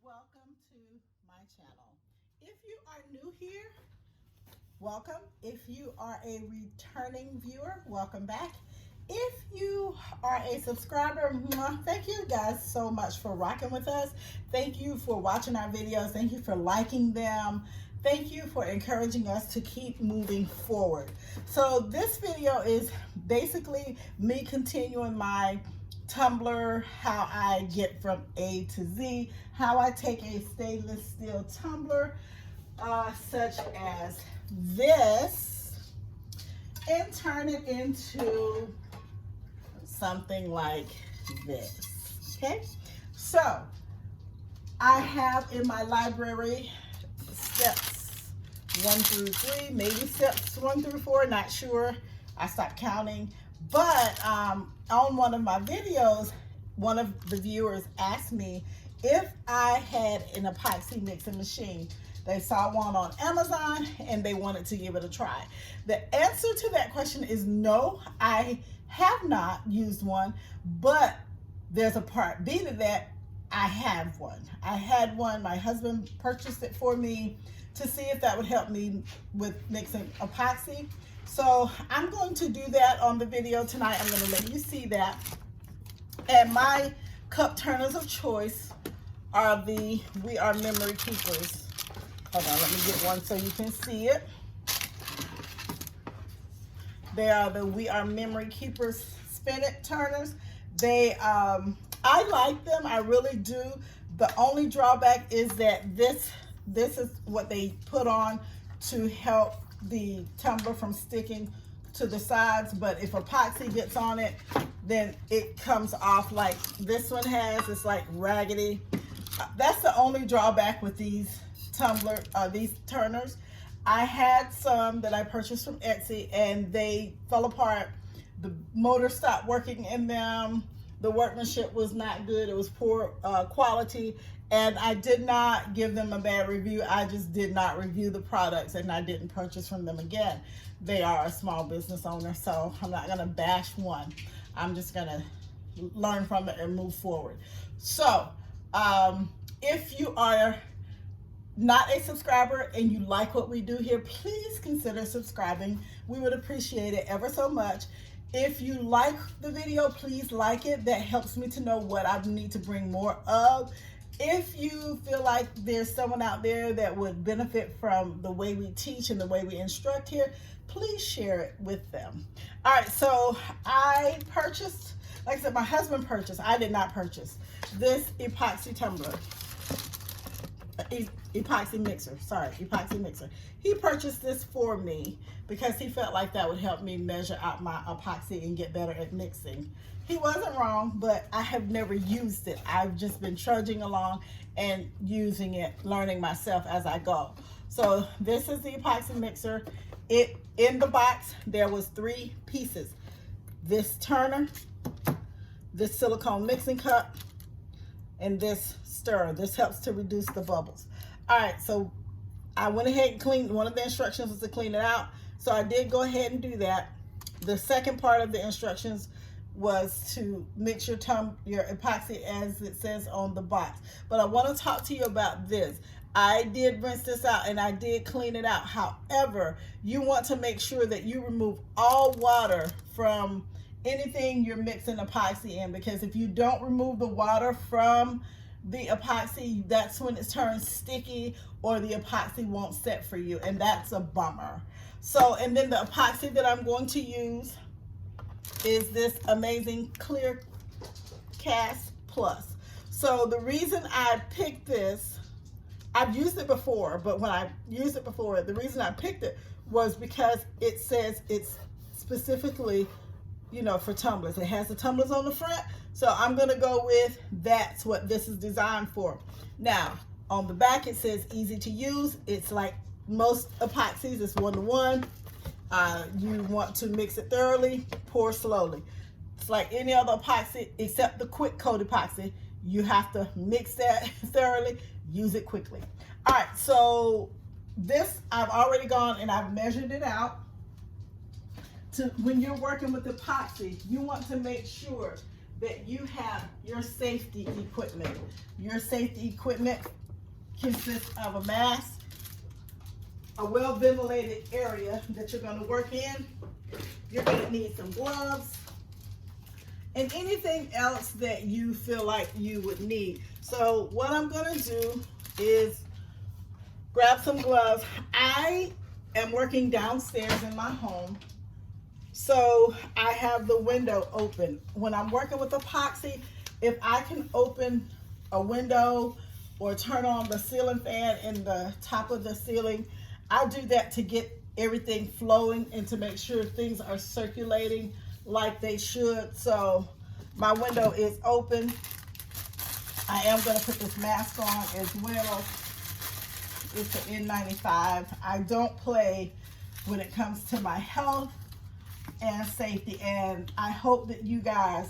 Welcome to my channel. If you are new here, welcome. If you are a returning viewer, welcome back. If you are a subscriber, thank you guys so much for rocking with us. Thank you for watching our videos. Thank you for liking them. Thank you for encouraging us to keep moving forward. So this video is basically me continuing my tumbler, how I get from A to Z, how I take a stainless steel tumbler such as this and turn it into something like this. Okay, so I have in my library steps 1 through 3, maybe steps 1 through 4, not sure. I stopped counting. But on one of my videos, one of the viewers asked me if I had an epoxy mixing machine. They saw one on Amazon and they wanted to give it a try. The answer to that question is no, I have not used one, but there's a part B to that. I have one. I had one. My husband purchased it for me to see if that would help me with mixing epoxy. So I'm going to do that on the video tonight. I'm going to let you see that. And my cup turners of choice are the We Are Memory Keepers. Hold on, let me get one so you can see it. They are the We Are Memory Keepers Spinet turners. They, I like them, I really do. The only drawback is that this is what they put on to help the tumbler from sticking to the sides, but if epoxy gets on it, then it comes off like this one has. It's like raggedy. That's the only drawback with these these turners. I had some that I purchased from Etsy and they fell apart. The motor stopped working in them. The workmanship was not good. It was poor quality, and I did not give them a bad review. I just did not review the products and I didn't purchase from them again. They are a small business owner, so I'm not gonna bash one. I'm just gonna learn from it and move forward. So if you are not a subscriber and you like what we do here, please consider subscribing. We would appreciate it ever so much. If you like the video, please like it. That helps me to know what I need to bring more of. If you feel like there's someone out there that would benefit from the way we teach and the way we instruct here, please share it with them. All right, so I purchased, like I said, my husband purchased, I did not purchase, this epoxy tumbler. Epoxy mixer, sorry, epoxy mixer. He purchased this for me because he felt like that would help me measure out my epoxy and get better at mixing. He wasn't wrong, but I have never used it. I've just been trudging along and using it, learning myself as I go. So this is the epoxy mixer. In the box, there was 3 pieces. This turner, this silicone mixing cup, and this stirrer. This helps to reduce the bubbles. All right, so I went ahead and cleaned. One of the instructions was to clean it out, so I did go ahead and do that. The second part of the instructions was to mix your epoxy as it says on the box. But I want to talk to you about this. I did rinse this out and I did clean it out. However, you want to make sure that you remove all water from anything you're mixing epoxy in, because if you don't remove the water from the epoxy, that's when it turns sticky or the epoxy won't set for you, and that's a bummer. So, and then the epoxy that I'm going to use is this amazing Clear Cast Plus. So the reason I picked this, I've used it before, but when I used it before, the reason I picked it was because it says it's specifically, you know, for tumblers. It has the tumblers on the front, so I'm gonna go with that's what this is designed for. Now, on the back it says easy to use. It's like most epoxies, it's 1-to-1. You want to mix it thoroughly, pour slowly. It's like any other epoxy except the quick coat epoxy. You have to mix that thoroughly, use it quickly. All right, so this I've already gone and I've measured it out. When you're working with epoxy, you want to make sure that you have your safety equipment. Your safety equipment consists of a mask, a well-ventilated area that you're going to work in. You're going to need some gloves and anything else that you feel like you would need. So what I'm going to do is grab some gloves. I am working downstairs in my home, so I have the window open. When I'm working with epoxy, if I can open a window or turn on the ceiling fan in the top of the ceiling, I do that to get everything flowing and to make sure things are circulating like they should. So my window is open. I am going to put this mask on as well. It's an N95. I don't play when it comes to my health and safety, and I hope that you guys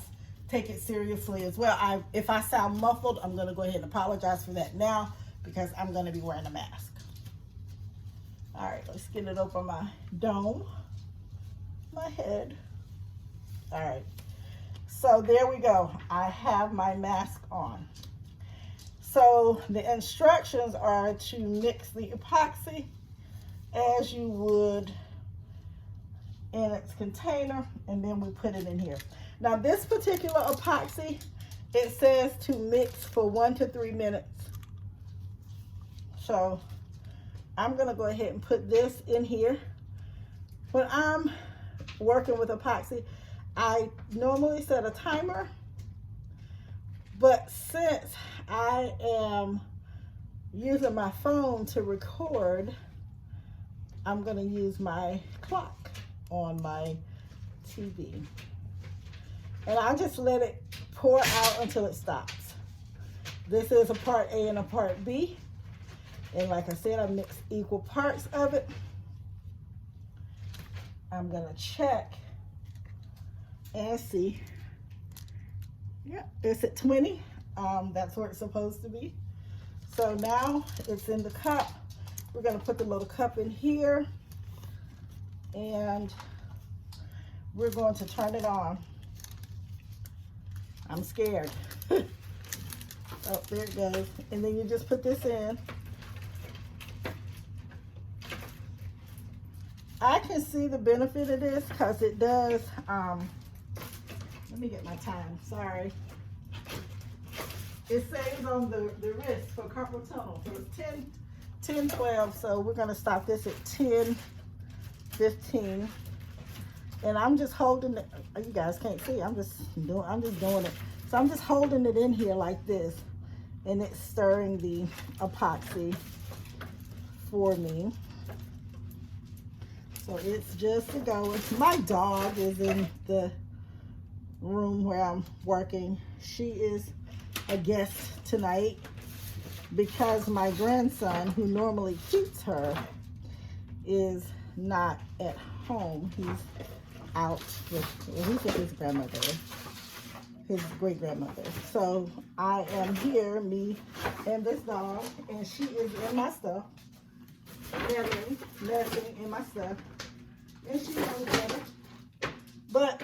take it seriously as well. If I sound muffled, I'm going to go ahead and apologize for that now, because I'm going to be wearing a mask. All right, let's get it over my dome, my head. All right, so there we go. I have my mask on. So the instructions are to mix the epoxy as you would in its container, and then we put it in here. Now this particular epoxy, it says to mix for 1 to 3 minutes. So I'm gonna go ahead and put this in here. When I'm working with epoxy, I normally set a timer, but since I am using my phone to record, I'm gonna use my clock on my TV. And I just let it pour out until it stops. This is a part A and a part B. And like I said, I mixed equal parts of it. I'm gonna check and see. Yeah, it's at 20. That's where it's supposed to be. So now it's in the cup. We're gonna put the little cup in here, and we're going to turn it on. I'm scared. Oh, there it goes. And then you just put this in. I can see the benefit of this because it does, let me get my time, sorry. It saves on the wrist for carpal tunnel. So it's 10:12, so we're gonna stop this at 10:15. And I'm just holding it, you guys can't see, I'm just doing it. So I'm just holding it in here like this, and it's stirring the epoxy for me. So it's just a go. My dog is in the room where I'm working. She is a guest tonight because my grandson, who normally keeps her, is not at home. He's out he's with his grandmother, his great grandmother. So I am here, me and this dog, and she is in my stuff, messing in my stuff. And she knows better. But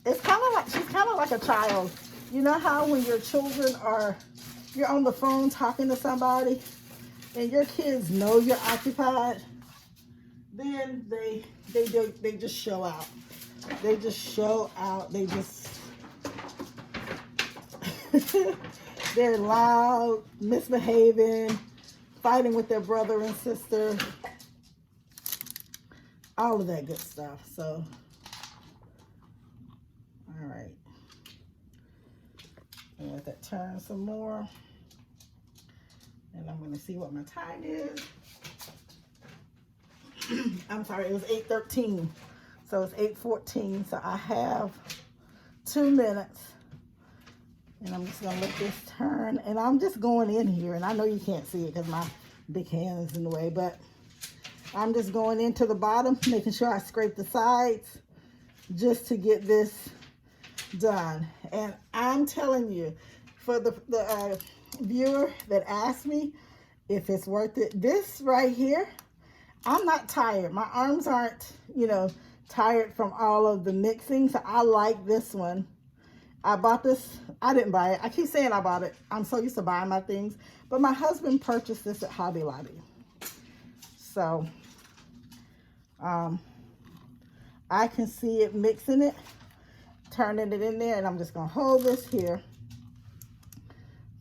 it's kind of like, she's kind of like a child. You know how when your children you're on the phone talking to somebody and your kids know you're occupied, then they just show out. They just show out. They just, they're loud, misbehaving, fighting with their brother and sister. All of that good stuff. So, all right. And let that turn some more. And I'm going to see what my time is. I'm sorry, it was 8:13. So it's 8:14. So I have 2 minutes. And I'm just going to let this turn. And I'm just going in here. And I know you can't see it because my big hand is in the way. But I'm just going into the bottom, making sure I scrape the sides just to get this done. And I'm telling you, for the viewer that asked me if it's worth it, this right here, I'm not tired. My arms aren't, tired from all of the mixing. So I like this one. I bought this. I didn't buy it. I keep saying I bought it. I'm so used to buying my things. But my husband purchased this at Hobby Lobby. So, I can see it mixing it, turning it in there, and I'm just going to hold this here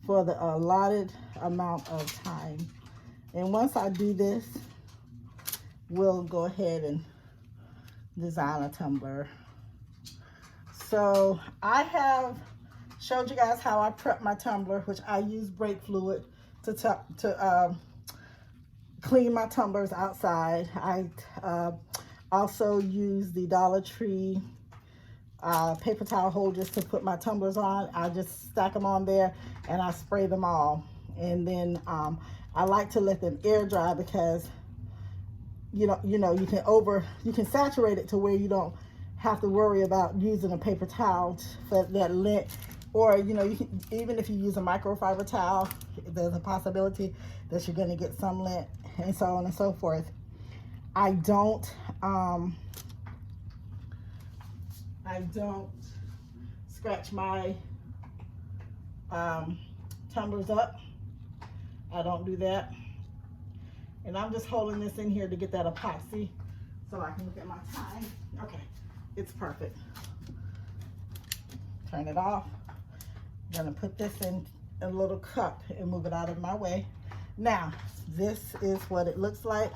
for the allotted amount of time. And once I do this, we'll go ahead and design a tumbler. So I have showed you guys how I prep my tumbler, which I use brake fluid to clean my tumblers outside. I also use the Dollar Tree paper towel holders to put my tumblers on. I just stack them on there and I spray them all. And then I like to let them air dry because you can saturate it to where you don't have to worry about using a paper towel for that lint, or you can, even if you use a microfiber towel, there's a possibility that you're going to get some lint, and so on and so forth. I don't scratch my tumblers up. I don't do that. And I'm just holding this in here to get that epoxy so I can look at my time. Okay, it's perfect. Turn it off. I'm gonna put this in a little cup and move it out of my way. Now, this is what it looks like.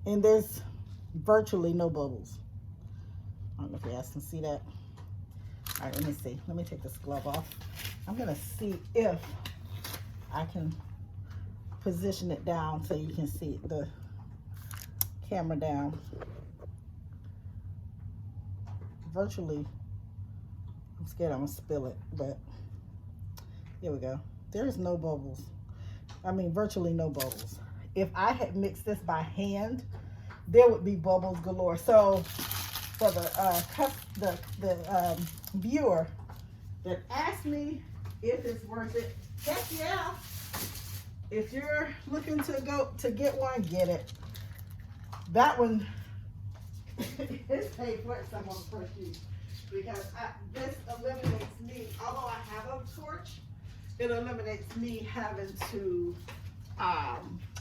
And there's virtually no bubbles. I don't know if you guys can see that. All right, let me see. Let me take this glove off. I'm gonna see if I can position it down so you can see the camera down. Virtually, I'm scared I'm gonna spill it, but here we go. There's no bubbles. I mean, virtually no bubbles. If I had mixed this by hand, there would be bubbles galore. So for the viewer that asked me if it's worth it, heck yeah. If you're looking to get one, get it. That one is paid for it, some on the first use, because this eliminates me. Although I have a torch, it eliminates me having to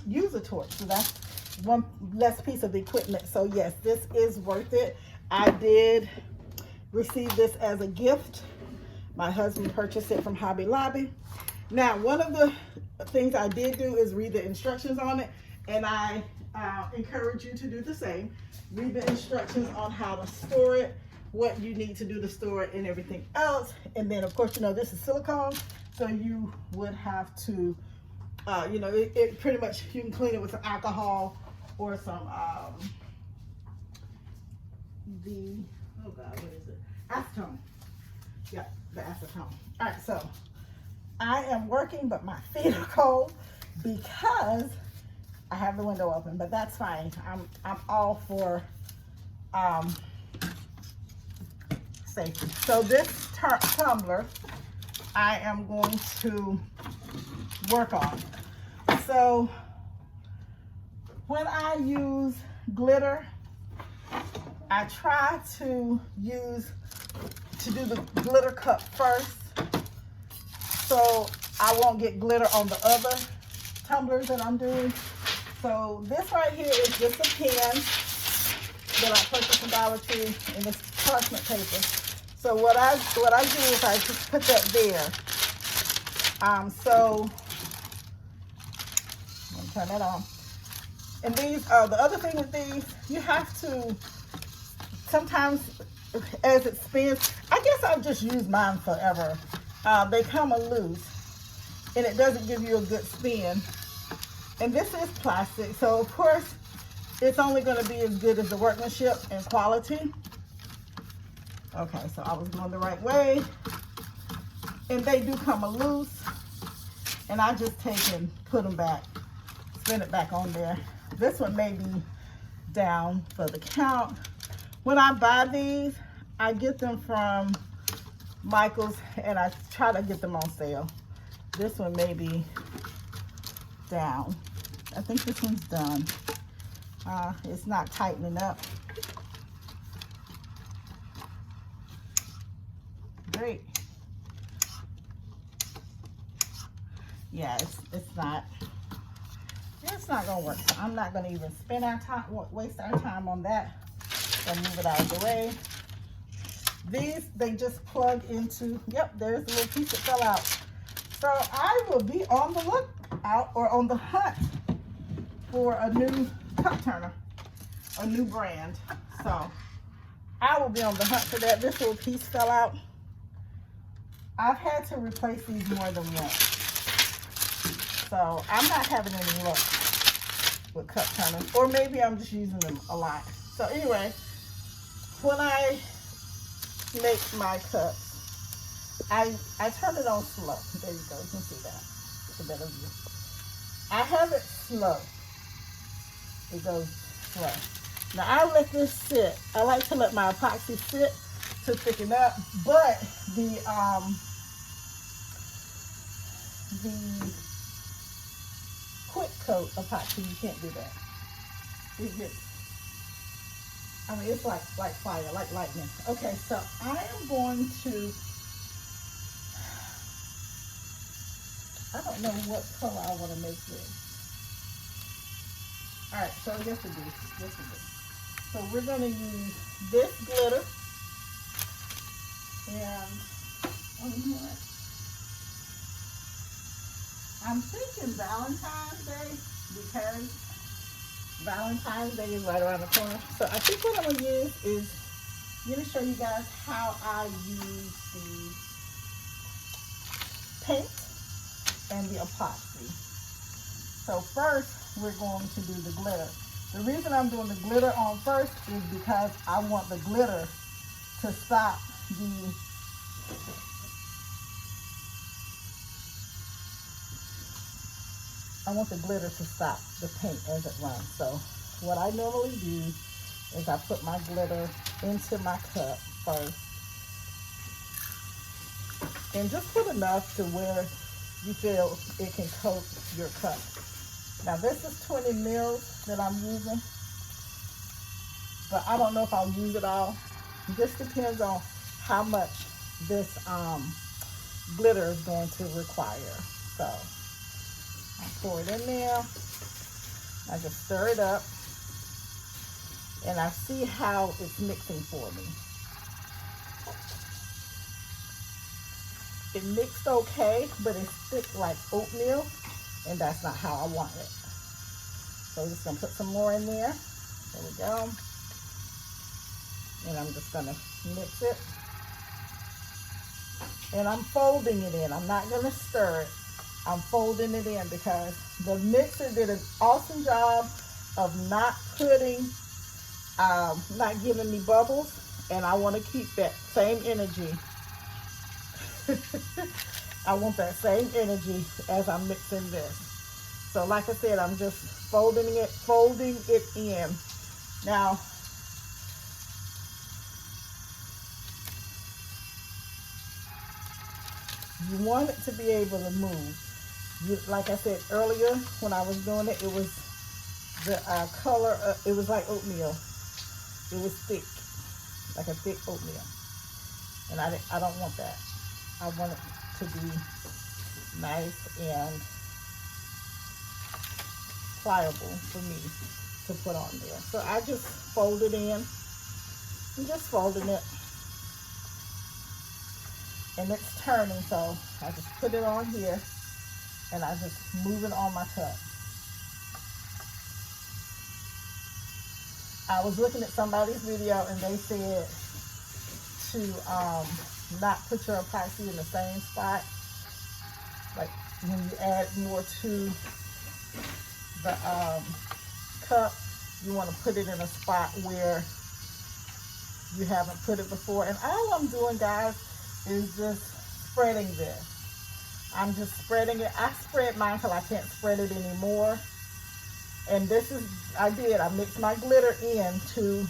use a torch. So that's one less piece of equipment. So yes, this is worth it. I did receive this as a gift. My husband purchased it from Hobby Lobby. Now, one of the things I did do is read the instructions on it, and I encourage you to do the same. Read the instructions on how to store it, what you need to do to store it, and everything else. And then, of course, this is silicone, so you would have to, it pretty much, you can clean it with some alcohol or some, oh God, what is it? Acetone. Yeah, the acetone. All right, so I am working, but my feet are cold because I have the window open, but that's fine. I'm all for safety. So this tumbler I am going to work on. So when I use glitter, I try to do the glitter cup first, so I won't get glitter on the other tumblers that I'm doing. So this right here is just a pen that I purchased from Dollar Tree, and it's parchment paper. So what I do is I just put that there. So let me turn that on. And these, the other thing with these, you have to sometimes, as it spins, I guess I've just used mine forever. They come loose, and it doesn't give you a good spin. And this is plastic, so of course it's only going to be as good as the workmanship and quality. Okay, so I was going the right way, and they do come loose, and I just take and put them back, spin it back on there. This one may be down for the count. When I buy these, I get them from Michael's, and I try to get them on sale. This one may be down. I think this one's done. It's not tightening up. great. Yeah, it's not gonna work. So I'm not gonna even spend our time, waste our time on that. So move it out of the way. These, they just plug into, yep, there's a little piece that fell out. So I will be on the lookout or on the hunt for a new cup turner, a new brand. So I will be on the hunt for that. This little piece fell out. I've had to replace these more than once. So I'm not having any luck with cup turners, or maybe I'm just using them a lot. So anyway, when I make my cups, I turn it on slow. There you go, you can see that. It's a better view. I have it slow. It goes slow. Now I let this sit. I like to let my epoxy sit to thicken up, but the quick coat epoxy, you can't do that. It gets, I mean, it's like fire, like lightning. Okay, so I am going to, I don't know what color I want to make this. All right, so yes it is. So we're going to use this glitter, and I'm thinking Valentine's Day, because Valentine's Day is right around the corner. So I think what I'm going to use is, I'm going to show you guys how I use the paint and the epoxy. So first, we're going to do the glitter. The reason I'm doing the glitter on first is because I want the glitter to stop the paint as it runs. So what I normally do is I put my glitter into my cup first, and just put enough to where you feel it can coat your cup. Now this is 20 mils that I'm using, but I don't know if I'll use it all. It just depends on how much this glitter is going to require. So I pour it in there. I just stir it up, and I see how it's mixing for me. It mixed okay, but it's thick like oatmeal, and that's not how I want it. So I'm just gonna put some more in there. There we go. And I'm just gonna mix it. And I'm folding it in. I'm not gonna stir it. I'm folding it in because the mixer did an awesome job of not putting, not giving me bubbles, and I want to keep that same energy. I want that same energy as I'm mixing this. So like I said, I'm just folding it in. Now, you want it to be able to move. Like I said earlier, when I was doing it, it was the color, it was like oatmeal. It was thick, like a thick oatmeal. And I don't want that. I want it to be nice and pliable for me to put on there. So I just fold it in. I'm just folding it. And it's turning, so I just put it on here, and I just move it on my cup. I was looking at somebody's video, and they said to not put your epoxy in the same spot. Like when you add more to the cup, you want to put it in a spot where you haven't put it before. And all I'm doing, guys, is just spreading this. I'm just spreading it. I spread mine till I can't spread it anymore. And this is, I mixed my glitter into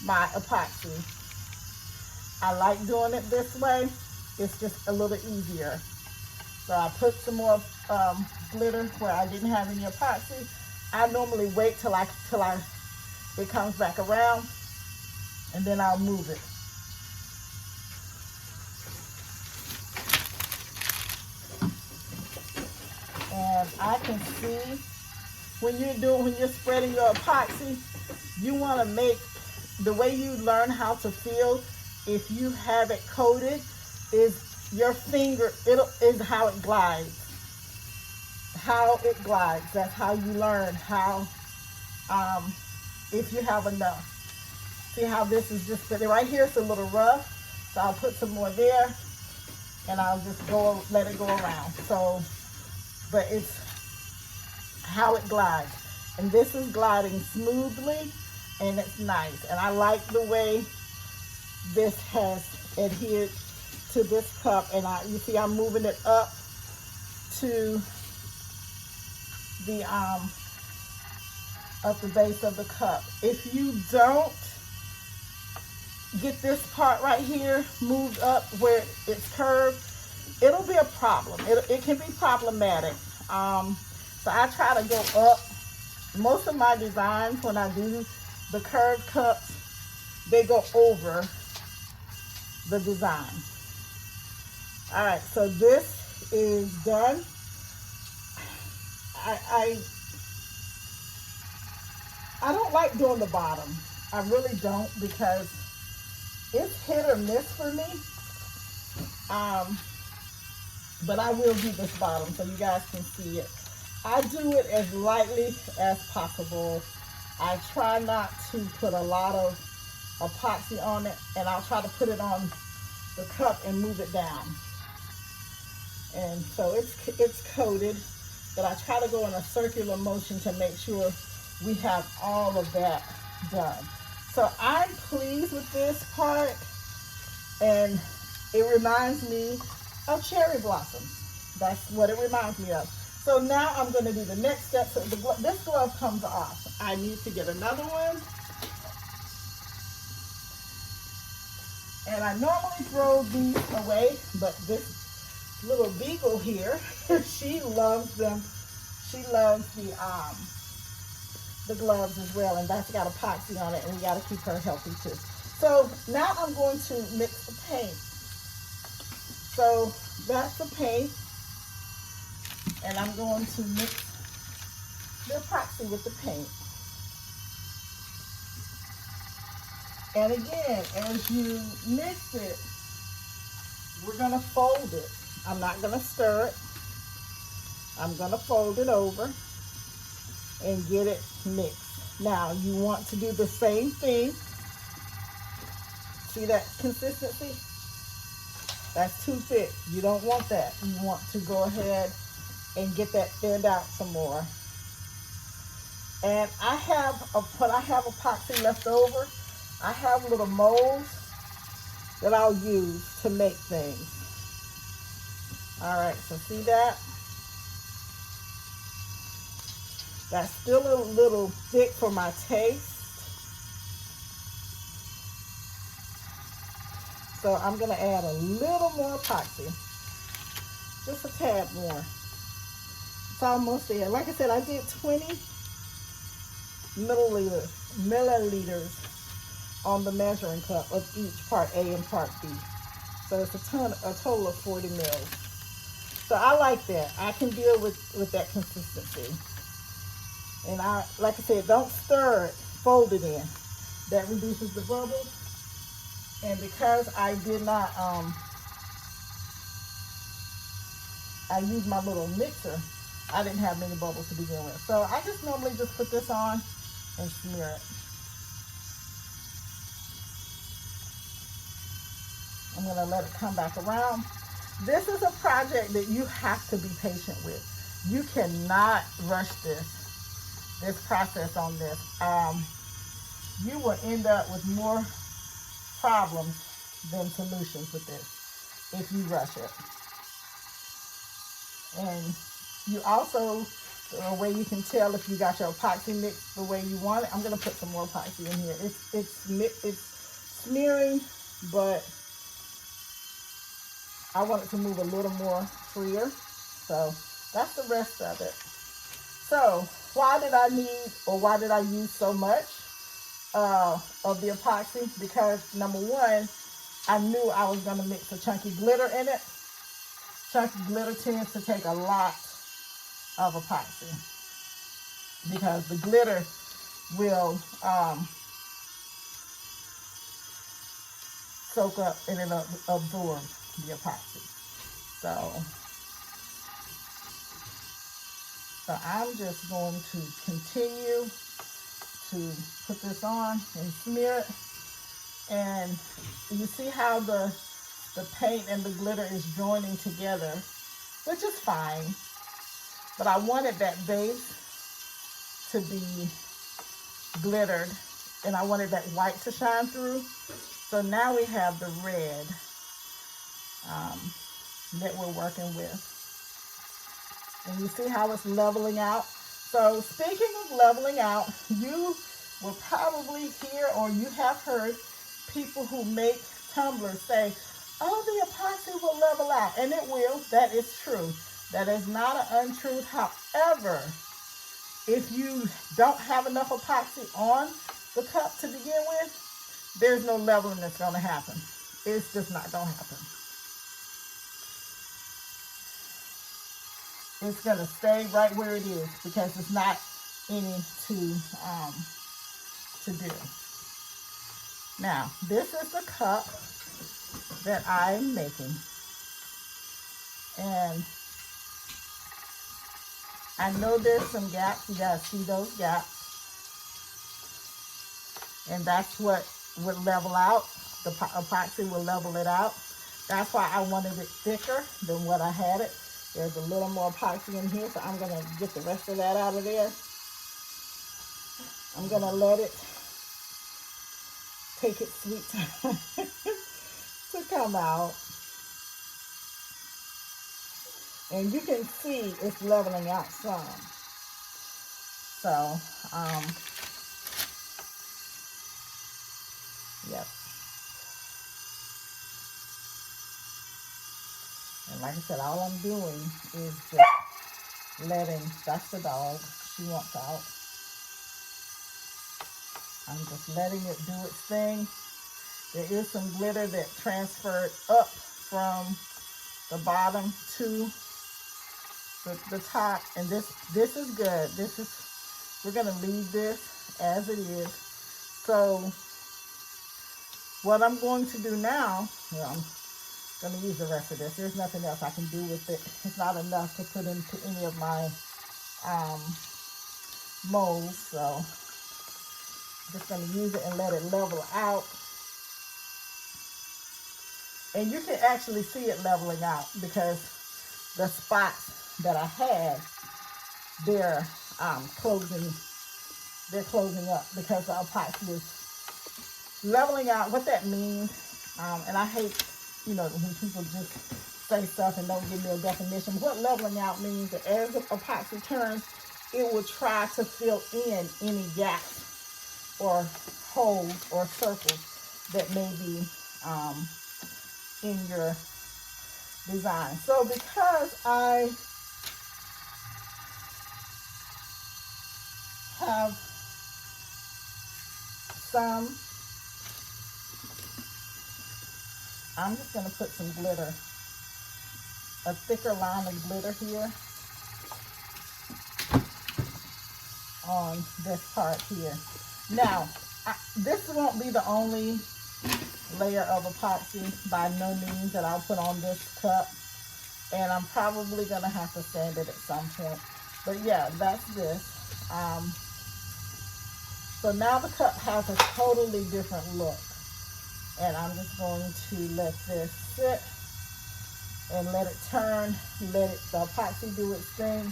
my epoxy. I like doing it this way. It's just a little easier. So I put some more glitter where I didn't have any epoxy. I normally wait till it comes back around, and then I'll move it. And I can see when you're spreading your epoxy, you want to make the way you learn how to feel if you have it coated is your finger, is how it glides. How it glides. That's how you learn how, if you have enough. See how this is just sitting right here, it's a little rough. So I'll put some more there and I'll just let it go around. So, but it's how it glides. And this is gliding smoothly and it's nice. And I like the way this has adhered to this cup. And you see I'm moving it up to the base of the cup. If you don't get this part right here moved up where it's curved, it'll be a problem. It can be problematic. So I try to go up. Most of my designs, when I do the curved cups, they go over the design. All right, so this is done. I don't like doing the bottom. I really don't, because it's hit or miss for me. But I will do this bottom so you guys can see it. I do it as lightly as possible. I try not to put a lot of epoxy on it, and I'll try to put it on the cup and move it down. And so it's coated, but I try to go in a circular motion to make sure we have all of that done. So I'm pleased with this part, and it reminds me of cherry blossoms. That's what it reminds me of. So now I'm going to do the next step. So this glove comes off. I need to get another one. And I normally throw these away, but this little beagle here, she loves them. She loves the gloves as well, and that's got epoxy on it, and we got to keep her healthy too. So now I'm going to mix the paint. So that's the paint, and I'm going to mix the epoxy with the paint. And again, as you mix it, we're going to fold it. I'm not going to stir it. I'm going to fold it over and get it mixed. Now, you want to do the same thing. See that consistency? That's too thick. You don't want that. You want to go ahead and get that thinned out some more. And when I have epoxy left over, I have little molds that I'll use to make things. All right, so see that? That's still a little thick for my taste. So I'm gonna add a little more epoxy. Just a tad more. It's almost there. Like I said, I did 20 milliliters on the measuring cup of each part A and part B. So it's a total of 40 mils. So I like that. I can deal with that consistency. And like I said, don't stir it, fold it in. That reduces the bubbles. And because I did not, I used my little mixer, I didn't have many bubbles to begin with. So I just normally just put this on and smear it. I'm gonna let it come back around. This is a project that you have to be patient with. You cannot rush this process on this. You will end up with more problems than solutions with this if you rush it. And you also, the way you can tell if you got your epoxy mixed the way you want it, I'm going to put some more epoxy in here. It's smearing, but I want it to move a little more freer. So that's the rest of it. So why did I use so much of the epoxy? Because number one, I knew I was going to mix a chunky glitter in it. Chunky glitter tends to take a lot of epoxy, because the glitter will soak up and it'll absorb the epoxy. So I'm just going to continue to put this on and smear it. And you see how the paint and the glitter is joining together, which is fine. But I wanted that base to be glittered, and I wanted that white to shine through. So now we have the red that we're working with. And you see how it's leveling out? So speaking of leveling out, you will probably hear, or you have heard people who make tumblers say, oh, the epoxy will level out. And it will. That is true. That is not an untruth. However, if you don't have enough epoxy on the cup to begin with, there's no leveling that's going to happen. It's just not going to happen. It's going to stay right where it is because it's not any to do. Now, this is the cup that I'm making. And I know there's some gaps. You gotta see those gaps. And that's what would level out. The epoxy will level it out. That's why I wanted it thicker than what I had it. There's a little more epoxy in here, so I'm gonna get the rest of that out of there. I'm gonna let it take its sweet time to come out. And you can see it's leveling out some. So, yep. And like I said, all I'm doing is just letting, that's the dog, she wants out. I'm just letting it do its thing. There is some glitter that transferred up from the bottom to the top, and this is good. We're gonna leave this as it is. So what I'm going to do now, well, I'm gonna use the rest of this. There's nothing else I can do with it. It's not enough to put into any of my molds, so I'm just gonna use it and let it level out. And you can actually see it leveling out because the spots that I had, they're closing up because the epoxy is leveling out. What that means, and I hate, when people just say stuff and don't give me a definition. What leveling out means that as the epoxy turns, it will try to fill in any gaps or holes or circles that may be in your design. So because I have some, I'm just going to put some glitter, a thicker line of glitter here on this part here. Now, this won't be the only layer of epoxy, by no means, that I'll put on this cup, and I'm probably going to have to sand it at some point. But yeah, that's this. So now the cup has a totally different look, and I'm just going to let this sit and let it turn, let the epoxy do its thing,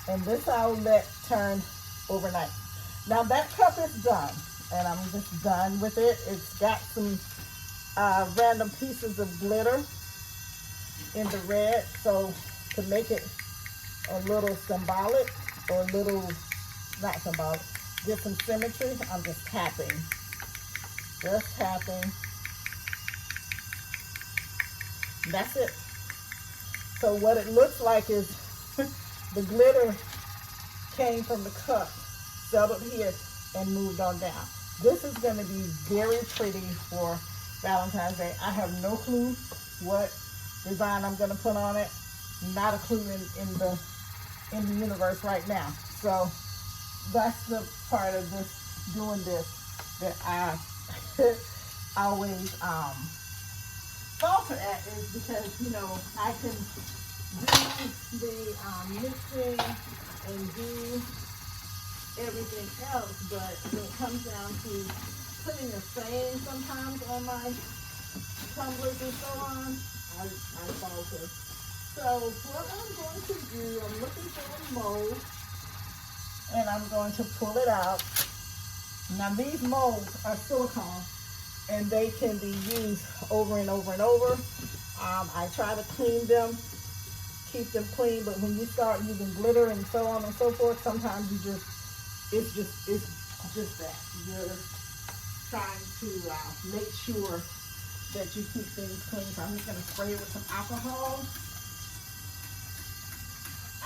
and this I'll let turn overnight. Now that cup is done, and I'm just done with it. It's got some random pieces of glitter in the red, so to make it a little symbolic, or a little, not symbolic, get some symmetry, I'm just tapping. Just tapping. That's it. So what it looks like is the glitter came from the cup, settled here, and moved on down. This is going to be very pretty for Valentine's Day. I have no clue what design I'm going to put on it. Not a clue in the in the universe right now. So that's the part of this, doing this, that I always falter at, is because, you know, I can do the mixing and do everything else, but when it comes down to putting a stain sometimes on my tumblers and so on, I falter. So what I'm going to do, I'm looking for a mold, and I'm going to pull it out. Now these molds are silicone, and they can be used over and over and over. I try to clean them, keep them clean, but when you start using glitter and so on and so forth, sometimes you just, it's just that. You're trying to make sure that you keep things clean. So I'm just going to spray it with some alcohol.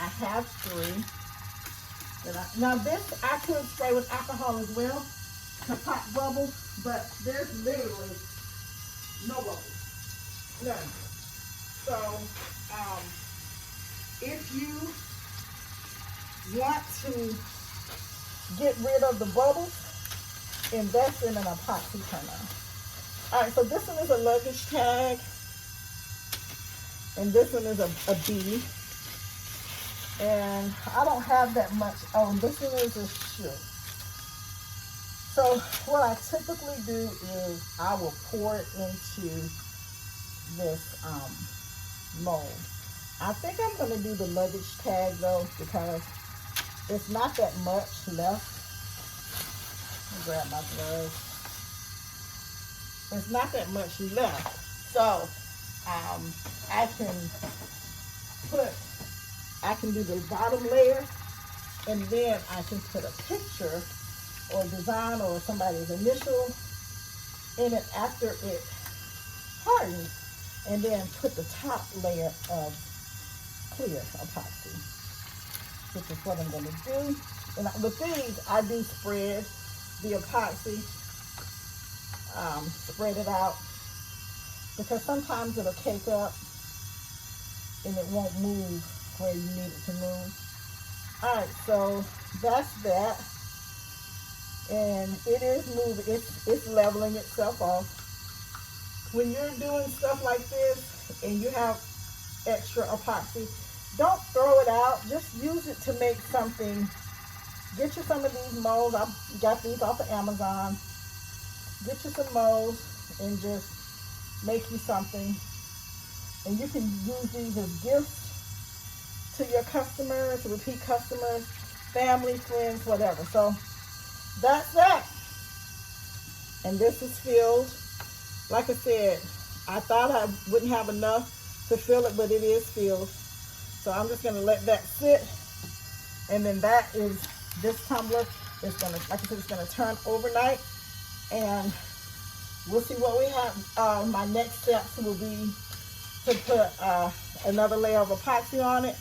I have 3. Now this I could spray with alcohol as well to pop bubbles, but there's literally no bubbles, none. So if you want to get rid of the bubbles, invest in an epoxy toner. All right, so this one is a luggage tag, and this one is a B. And I don't have that much. Oh, this one is a shoe. So what I typically do is I will pour it into this mold. I think I'm going to do the luggage tag though, because it's not that much left. Let me grab my gloves. There's not that much left. So I can do the bottom layer, and then I can put a picture or design or somebody's initial in it after it hardens, and then put the top layer of clear epoxy, which is what I'm going to do. And with these, I do spread the epoxy, spread it out, because sometimes it'll cake up and it won't move where you need it to move. All right, so that's that, and it is moving. It's leveling itself off. When you're doing stuff like this and you have extra epoxy, don't throw it out. Just use it to make something. Get you some of these molds. I got these off of Amazon. Get you some molds and just make you something. And you can use these as gifts to your customers, repeat customers, family, friends, whatever. So that's that. And this is filled. Like I said, I thought I wouldn't have enough to fill it, but it is filled. So I'm just going to let that sit. And then that is, this tumbler is going to, like I said, it's going to turn overnight. And we'll see what we have. My next steps will be to put another layer of epoxy on it.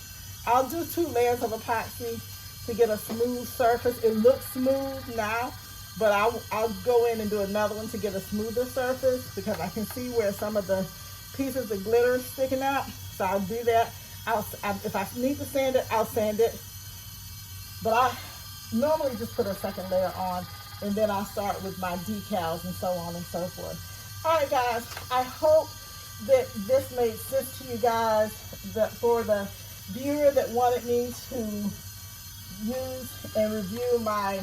I'll do 2 layers of epoxy to get a smooth surface. It looks smooth now, but I'll go in and do another one to get a smoother surface, because I can see where some of the pieces of glitter is sticking out. So I'll do that. If I need to sand it, I'll sand it. But I normally just put a second layer on, and then I'll start with my decals and so on and so forth. All right, guys, I hope that this made sense to you guys, that for the viewer that wanted me to use and review my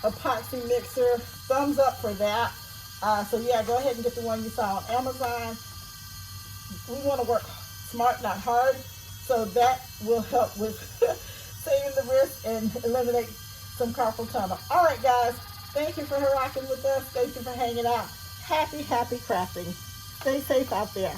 epoxy mixer, thumbs up for that. So yeah, go ahead and get the one you saw on Amazon. We want to work smart, not hard, so that will help with saving the risk and eliminate some carpal tunnel. All right, guys, thank you for rocking with us. Thank you for hanging out. Happy crafting. Stay safe out there.